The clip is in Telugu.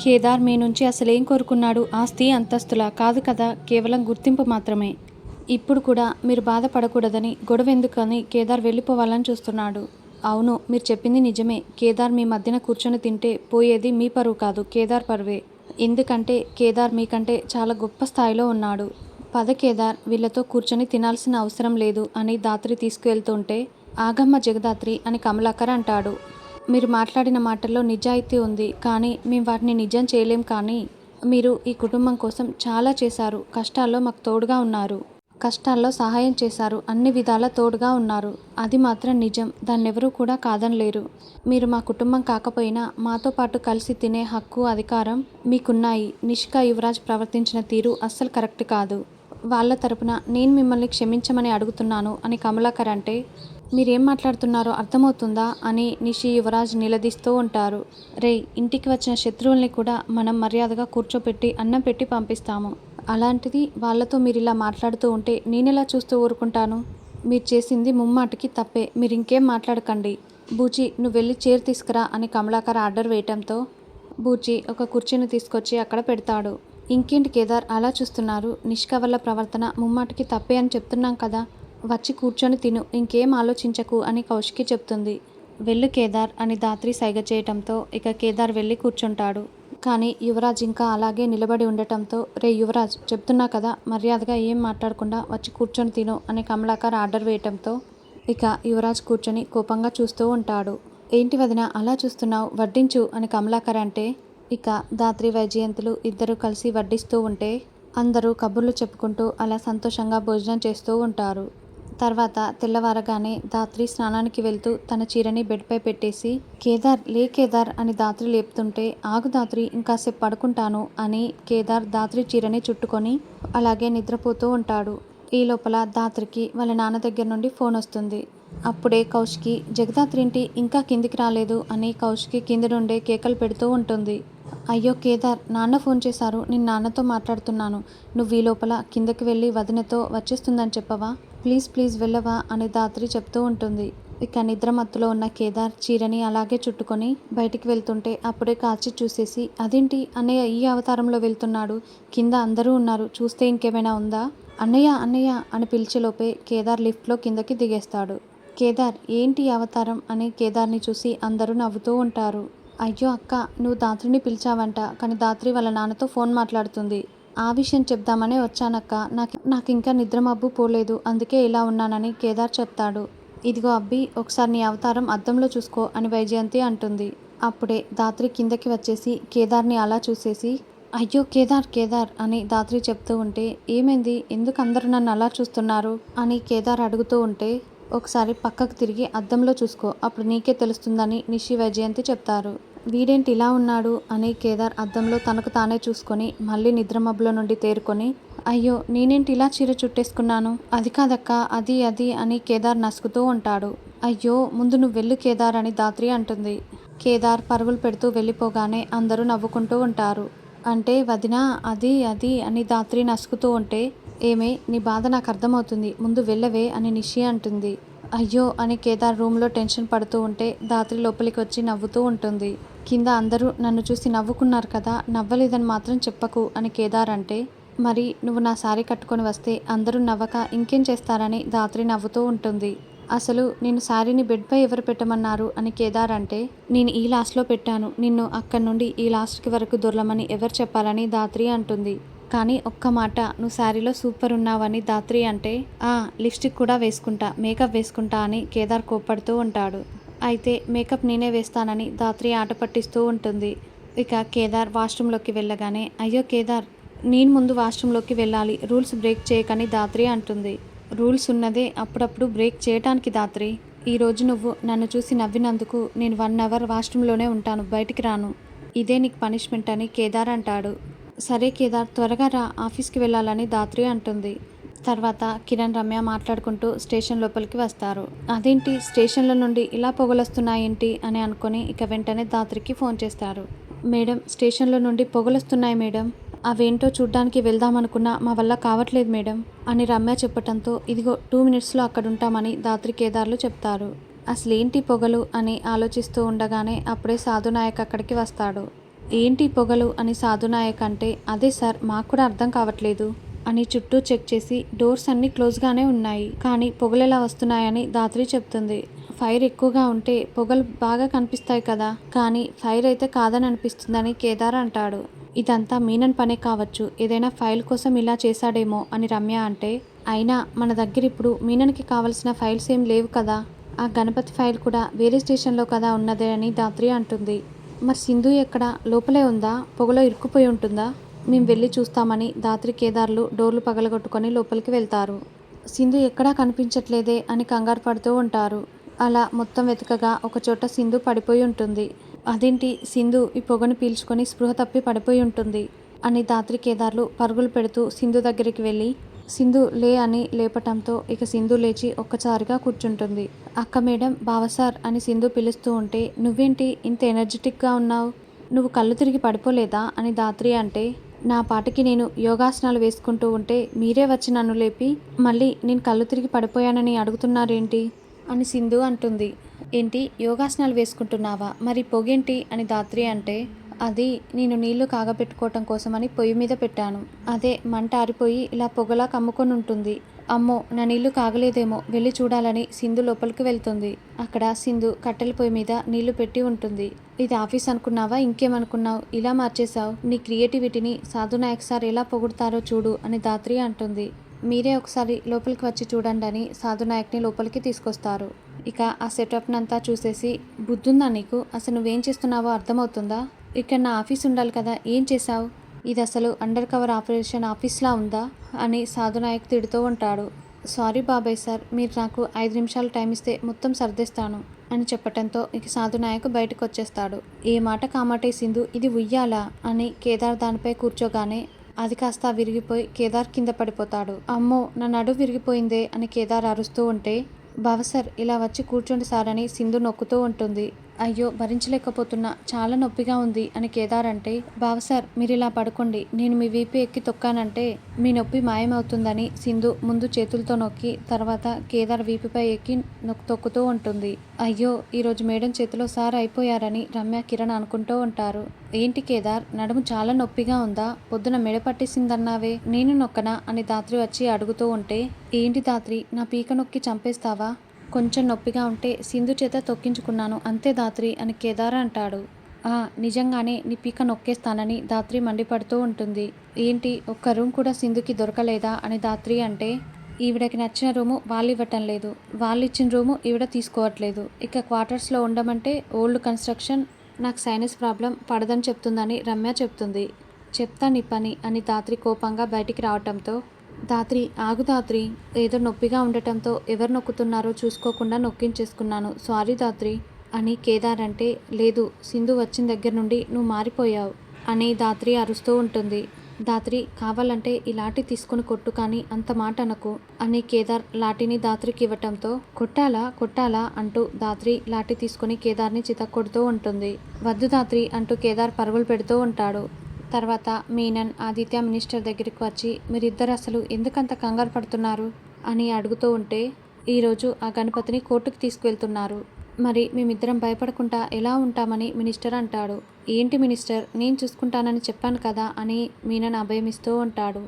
కేదార్ మీ నుంచి అసలేం కోరుకున్నాడు? ఆస్తి అంతస్తులా? కాదు కదా, కేవలం గుర్తింపు మాత్రమే. ఇప్పుడు కూడా మీరు బాధపడకూడదని, గొడవెందుకని కేదార్ వెళ్ళిపోవాలని చూస్తున్నాడు. అవును, మీరు చెప్పింది నిజమే. కేదార్ మీ మధ్యన కూర్చొని తింటే పోయేది మీ పరువు కాదు, కేదార్ పరువే. ఎందుకంటే కేదార్ మీకంటే చాలా గొప్ప స్థాయిలో ఉన్నాడు. పద కేదార్, వీళ్ళతో కూర్చొని తినాల్సిన అవసరం లేదు అని దాత్రి తీసుకువెళ్తుంటే, ఆగమ్మ జగదాత్రి అని కమలాకర్ అంటాడు. మీరు మాట్లాడిన మాటల్లో నిజాయితీ ఉంది, కానీ మేము వాటిని నిజం చేయలేం. కానీ మీరు ఈ కుటుంబం కోసం చాలా చేశారు. కష్టాల్లో మాకు తోడుగా ఉన్నారు. కష్టాల్లో సహాయం చేశారు. అన్ని విధాలా తోడుగా ఉన్నారు. అది మాత్రం నిజం. దాన్నెవరూ కూడా కాదనలేరు. మీరు మా కుటుంబం కాకపోయినా మాతో పాటు కలిసి తినే హక్కు, అధికారం మీకున్నాయి. నిష్కా యువరాజ్ ప్రవర్తించిన తీరు అస్సలు కరెక్ట్ కాదు. వాళ్ళ తరపున నేను మిమ్మల్ని క్షమించమని అడుగుతున్నాను అని కమలాకర్ అంటే, మీరేం మాట్లాడుతున్నారో అర్థమవుతుందా అని నిషి యువరాజ్ నిలదీస్తూ ఉంటారు. రేయ్, ఇంటికి వచ్చిన శత్రువుల్ని కూడా మనం మర్యాదగా కూర్చోపెట్టి అన్నం పెట్టి పంపిస్తాము. అలాంటిది వాళ్ళతో మీరు ఇలా మాట్లాడుతూ ఉంటే నేనెలా చూస్తూ ఊరుకుంటాను? మీరు చేసింది ముమ్మాటికి తప్పే. మీరు ఇంకేం మాట్లాడకండి. బూచి, నువ్వు వెళ్ళి చైర్ తీసుకురా అని కమలాకర్ ఆర్డర్ వేయటంతో బూచి ఒక కుర్చీని తీసుకొచ్చి అక్కడ పెడతాడు. ఇంకేంటి కేదార్ అలా చూస్తున్నారు? నిష్క వల్ల ప్రవర్తన ముమ్మాటికి తప్పే అని చెప్తున్నాం కదా. వచ్చి కూర్చొని తిను, ఇంకేం ఆలోచించకు అని కౌశికి చెప్తుంది. వెళ్ళు కేదార్ అని దాత్రి సైగ చేయటంతో ఇక కేదార్ వెళ్ళి కూర్చుంటాడు. కానీ యువరాజ్ ఇంకా అలాగే నిలబడి ఉండటంతో, రే యువరాజ్, చెప్తున్నా కదా, మర్యాదగా ఏం మాట్లాడకుండా వచ్చి కూర్చొని తిను అని కమలాకర్ ఆర్డర్ వేయటంతో ఇక యువరాజ్ కూర్చొని కోపంగా చూస్తూ ఉంటాడు. ఏంటి వదిన అలా చూస్తున్నావు, వడ్డించు అని కమలాకర్ అంటే ఇక దాత్రి వైజయంతులు ఇద్దరూ కలిసి వడ్డిస్తూ ఉంటే అందరూ కబుర్లు చెప్పుకుంటూ అలా సంతోషంగా భోజనం చేస్తూ ఉంటారు. తర్వాత తెల్లవారగానే దాత్రి స్నానానికి వెళ్తూ తన చీరని బెడ్పై పెట్టేసి, కేదార్ లే కేదార్ అని దాత్రి లేపుతుంటే, ఆగు దాత్రి, ఇంకాసేపు పడుకుంటాను అని కేదార్ దాత్రి చీరని చుట్టుకొని అలాగే నిద్రపోతూ ఉంటాడు. ఈ లోపల దాత్రికి వాళ్ళ నాన్న దగ్గర నుండి ఫోన్ వస్తుంది. అప్పుడే కౌశికి, జగదాత్రి ఏంటి ఇంకా కిందికి రాలేదు అని కౌశికి కింది నుండే కేకలు పెడుతూ ఉంటుంది. అయ్యో కేదార్, నాన్న ఫోన్ చేశారు, నేను నాన్నతో మాట్లాడుతున్నాను. నువ్వు ఈ లోపల కిందకి వెళ్ళి వదినతో వచ్చేస్తుందని చెప్పవా? ప్లీజ్ ప్లీజ్ వెళ్ళవా అని దాత్రి చెప్తూ ఉంటుంది. ఇక నిద్రమత్తులో ఉన్న కేదార్ చీరని అలాగే చుట్టుకొని బయటికి వెళ్తుంటే అప్పుడే కాచి చూసేసి, అదేంటి అన్నయ్య ఈ అవతారంలో వెళ్తున్నాడు? కింద అందరూ ఉన్నారు, చూస్తే ఇంకేమైనా ఉందా? అన్నయ్య అన్నయ్య అని పిలిచేలోపే కేదార్ లిఫ్ట్లో కిందకి దిగేస్తాడు. కేదార్, ఏంటి అవతారం అని కేదార్ని చూసి అందరూ నవ్వుతూ ఉంటారు. అయ్యో అక్క, నువ్వు దాత్రిని పిలిచావంట, కానీ దాత్రి వాళ్ళ నాన్నతో ఫోన్ మాట్లాడుతుంది. ఆ విషయం చెప్దామనే వచ్చానక్క. నాకు ఇంకా నిద్రమబ్బు పోలేదు, అందుకే ఇలా ఉన్నానని కేదార్ చెప్తాడు. ఇదిగో అబ్బి, ఒకసారి నీ అవతారం అద్దంలో చూసుకో అని వైజయంతి అంటుంది. అప్పుడే దాత్రి కిందకి వచ్చేసి కేదార్ని అలా చూసేసి, అయ్యో కేదార్ కేదార్ అని దాత్రి చెప్తూ ఉంటే, ఏమైంది, ఎందుకు అందరూ నన్ను అలా చూస్తున్నారు అని కేదార్ అడుగుతూ ఉంటే, ఒకసారి పక్కకు తిరిగి అద్దంలో చూసుకో, అప్పుడు నీకే తెలుస్తుందని నిషి వైజయంతి చెప్తారు. వీడేంటి ఇలా ఉన్నాడు అని కేదార్ అద్దంలో తనకు తానే చూసుకొని మళ్ళీ నిద్రమబ్బులో నుండి తేరుకొని, అయ్యో నేనేంటి ఇలా చీర చుట్టేసుకున్నాను, అది కాదక్క, అది అది అని కేదార్ నసుకుతూ ఉంటాడు. అయ్యో ముందు నువ్వు వెళ్ళు కేదార్ అని దాత్రి అంటుంది. కేదార్ పరుగులు పెడుతూ వెళ్ళిపోగానే అందరూ నవ్వుకుంటూ ఉంటారు. అంటే వదినా, అది అది అని దాత్రి నసుకుతూ ఉంటే, ఏమే నీ బాధ నాకు అర్థమవుతుంది, ముందు వెళ్ళవే అని నిషి అంటుంది. అయ్యో అని కేదార్ రూమ్లో టెన్షన్ పడుతూ ఉంటే దాత్రి లోపలికి వచ్చి నవ్వుతూ ఉంటుంది. కింద అందరూ నన్ను చూసి నవ్వుకున్నారు కదా, నవ్వలేదని మాత్రం చెప్పకు అని కేదార్ అంటే, మరి నువ్వు నా శారీ కట్టుకొని వస్తే అందరూ నవ్వక ఇంకేం చేస్తారని దాత్రి నవ్వుతూ ఉంటుంది. అసలు నేను శారీని బెడ్పై ఎవరు పెట్టమన్నారు అని కేదార్ అంటే, నేను ఈ లాస్ట్లో పెట్టాను, నిన్ను అక్కడి నుండి ఈ లాస్ట్కి వరకు దొరలమని ఎవరు చెప్పాలని దాత్రి అంటుంది. కానీ ఒక్క మాట, నువ్వు శారీలో సూపర్ ఉన్నావని దాత్రి అంటే, లిప్స్టిక్ కూడా వేసుకుంటా, మేకప్ వేసుకుంటా అని కేదార్ కోప్పడుతూ ఉంటాడు. అయితే మేకప్ నేనే వేస్తానని దాత్రి ఆట పట్టిస్తూ ఉంటుంది. ఇక కేదార్ వాష్రూమ్లోకి వెళ్ళగానే, అయ్యో కేదార్, నేను ముందు వాష్రూమ్లోకి వెళ్ళాలి, రూల్స్ బ్రేక్ చేయకని దాత్రి అంటుంది. రూల్స్ ఉన్నదే అప్పుడప్పుడు బ్రేక్ చేయటానికి దాత్రి. ఈరోజు నువ్వు నన్ను చూసి నవ్వినందుకు నేను 1 అవర్ వాష్రూమ్లోనే ఉంటాను, బయటికి రాను. ఇదే నీకు పనిష్మెంట్ అని కేదార్ అంటాడు. సరే కేదార్, త్వరగా రా, ఆఫీస్కి వెళ్ళాలని దాత్రి అంటుంది. తర్వాత కిరణ్ రమ్య మాట్లాడుకుంటూ స్టేషన్ లోపలికి వస్తారు. అదేంటి స్టేషన్ల నుండి ఇలా పొగలొస్తున్నాయేంటి అని అనుకొని ఇక వెంటనే దాత్రికి ఫోన్ చేస్తారు. మేడం, స్టేషన్లో నుండి పొగలొస్తున్నాయి మేడం, అవేంటో చూడ్డానికి వెళ్దామనుకున్నా మా వల్ల కావట్లేదు మేడం అని రమ్య చెప్పటంతో, ఇదిగో 2 మినిట్స్లో అక్కడ ఉంటామని దాత్రి కేదార్లు చెప్తారు. అసలేంటి పొగలు అని ఆలోచిస్తూ ఉండగానే అప్పుడే సాధునాయక్ అక్కడికి వస్తాడు. ఏంటి పొగలు అని సాధునాయక్ అంటే, అదే సార్ మాకు కూడా అర్థం కావట్లేదు అని చుట్టూ చెక్ చేసి డోర్స్ అన్నీ క్లోజ్గానే ఉన్నాయి, కానీ పొగలు ఎలా వస్తున్నాయని ధాత్రి చెప్తుంది. ఫైర్ ఎక్కువగా ఉంటే పొగలు బాగా కనిపిస్తాయి కదా, కానీ ఫైర్ అయితే కాదని అనిపిస్తుందని కేదార్ అంటాడు. ఇదంతా మీనన్ పనే కావచ్చు, ఏదైనా ఫైల్ కోసం ఇలా చేశాడేమో అని రమ్య అంటే, అయినా మన దగ్గర ఇప్పుడు మీనన్కి కావలసిన ఫైల్స్ ఏం లేవు కదా, ఆ గణపతి ఫైల్ కూడా వేరే స్టేషన్లో కదా ఉన్నదే అని ధాత్రి అంటుంది. మరి సింధు ఎక్కడ, లోపలే ఉందా, పొగలో ఇరుక్కుపోయి ఉంటుందా? మేము వెళ్ళి చూస్తామని ధాత్రి కేదార్లు డోర్లు పగలగొట్టుకొని లోపలికి వెళ్తారు. సింధు ఎక్కడా కనిపించట్లేదే అని కంగారు పడుతూ ఉంటారు. అలా మొత్తం వెతకగా ఒకచోట సింధు పడిపోయి ఉంటుంది. అదేంటి, సింధు ఈ పొగను పీల్చుకొని స్పృహ తప్పి పడిపోయి ఉంటుంది అని ధాత్రి కేదార్లు పరుగులు పెడుతూ సింధు దగ్గరికి వెళ్ళి సింధు లే అని లేపటంతో ఇక సింధు లేచి ఒక్కసారిగా కూర్చుంటుంది. అక్క మేడం, బావసార్ అని సింధు పిలుస్తూ ఉంటే, నువ్వేంటి ఇంత ఎనర్జెటిక్గా ఉన్నావు, నువ్వు కళ్ళు తిరిగి పడిపోలేదా అని ధాత్రి అంటే, నా పాటికి నేను యోగాసనాలు వేసుకుంటూ ఉంటే మీరే వచ్చి నన్ను లేపి మళ్ళీ నేను కళ్ళు తిరిగి పడిపోయానని అడుగుతున్నారేంటి అని సింధు అంటుంది. ఏంటి, యోగాసనాలు వేసుకుంటున్నావా, మరి పొగేంటి అని ధాత్రి అంటే, అది నేను నీళ్లు కాగబెట్టుకోవటం కోసమని పొయ్యి మీద పెట్టాను, అదే మంట ఆరిపోయి ఇలా పొగలా కమ్ముకొని ఉంటుంది. అమ్మో, నా నీళ్లు కాగలేదేమో, వెళ్ళి చూడాలని సింధు లోపలికి వెళ్తుంది. అక్కడ సింధు కట్టెల పొయ్యి మీద నీళ్లు పెట్టి ఉంటుంది. ఇది ఆఫీస్ అనుకున్నావా, ఇంకేమనుకున్నావు, ఇలా మార్చేశావు, నీ క్రియేటివిటీని సాధునాయక్ సార్ ఎలా పొగుడుతారో చూడు అని ధాత్రి అంటుంది. మీరే ఒకసారి లోపలికి వచ్చి చూడండి అని సాధునాయక్ని లోపలికి తీసుకొస్తారు. ఇక ఆ సెటప్నంతా చూసేసి, బుద్ధుందా నీకు, అసలు నువ్వేం చేస్తున్నావో అర్థమవుతుందా, ఇక్కడ నా ఆఫీస్ ఉండాలి కదా, ఏం చేశావు, ఇది అసలు అండర్ కవర్ ఆపరేషన్ ఆఫీస్లా ఉందా అని సాధునాయక్ తిడుతూ ఉంటాడు. సారీ బాబాయ్ సార్, మీరు నాకు 5 నిమిషాలు టైం ఇస్తే మొత్తం సర్దేస్తాను అని చెప్పటంతో ఇక సాధునాయక్ బయటకు వచ్చేస్తాడు. ఏ మాట కామాటే సింధు, ఇది ఉయ్యాలా అని కేదార్ దానిపై కూర్చోగానే అది కాస్త విరిగిపోయి కేదార్ కింద పడిపోతాడు. అమ్మో, నా నడు విరిగిపోయిందే అని కేదార్ అరుస్తూ ఉంటే, బావసార్ ఇలా వచ్చి కూర్చోండి సార్ అని సింధు నొక్కుతూ ఉంటుంది. అయ్యో, భరించలేకపోతున్నా, చాలా నొప్పిగా ఉంది అని కేదార్ అంటే, బావసార్ మీరు ఇలా పడుకోండి, నేను మీ వీపు ఎక్కి తొక్కానంటే మీ నొప్పి మాయమవుతుందని సింధు ముందు చేతులతో నొక్కి తర్వాత కేదార్ వీపుపై ఎక్కి తొక్కుతూ ఉంటుంది. అయ్యో, ఈరోజు మేడం చేతిలో సార్ అయిపోయారని రమ్య కిరణ్ అనుకుంటూ ఉంటారు. ఏంటి కేదార్, నడుము చాలా నొప్పిగా ఉందా, పొద్దున మెడ పట్టేసిందన్నావే, నేను నొక్కనా అని ధాత్రి వచ్చి అడుగుతూ ఉంటే, ఏంటి ధాత్రి, నా పీక నొక్కి చంపేస్తావా, కొంచెం నొప్పిగా ఉంటే సింధు చేత తొక్కించుకున్నాను అంతే ధాత్రి అని కేదార్ అంటాడు. నిజంగానే నీ పీక నొక్కేస్తానని ధాత్రి మండిపడుతూ ఉంటుంది. ఏంటి, ఒక్క రూమ్ కూడా సింధుకి దొరకలేదా అని ధాత్రి అంటే, ఈవిడకి నచ్చిన రూము వాళ్ళు ఇవ్వటం లేదు, వాళ్ళు ఇచ్చిన రూము ఈవిడ తీసుకోవట్లేదు, ఇక క్వార్టర్స్లో ఉండమంటే ఓల్డ్ కన్స్ట్రక్షన్, నాకు సైనస్ ప్రాబ్లం పడదని చెప్తుందని రమ్య చెప్తుంది. చెప్తా నీ పని అని ధాత్రి కోపంగా బయటికి రావటంతో, ధాత్రి ఆగు ధాత్రి, ఏదో నొప్పిగా ఉండటంతో ఎవరు నొక్కుతున్నారో చూసుకోకుండా నొక్కించేసుకున్నాను, సారీ ధాత్రి అని కేదార్ అంటే, లేదు సింధు వచ్చిన దగ్గర నుండి నువ్వు మారిపోయావు అని ధాత్రి అరుస్తూ ఉంటుంది. ధాత్రి, కావాలంటే ఈ లాఠీ తీసుకుని కొట్టు, కానీ అంత మాట అనకు అని కేదార్ లాఠీని ధాత్రికి ఇవ్వటంతో, కొట్టాలా కొట్టాలా అంటూ ధాత్రి లాఠీ తీసుకుని కేదార్ని చితక్కొడుతూ ఉంటుంది. వద్దు ధాత్రి అంటూ కేదార్ పరుగులు పెడుతూ ఉంటాడు. తర్వాత మీనన్, ఆదిత్య మినిస్టర్ దగ్గరికి వచ్చి, మీరిద్దరు అసలు ఎందుకంత కంగారు పడుతున్నారు అని అడుగుతూ ఉంటే, ఈరోజు ఆ గణపతిని కోర్టుకు తీసుకువెళ్తున్నారు, మరి మేమిద్దరం భయపడకుండా ఎలా ఉంటామని మినిస్టర్ అంటాడు. ఏంటి మినిస్టర్, నేను చూసుకుంటానని చెప్పాను కదా అని మీనన్ అభయమిస్తూ ఉంటాడు.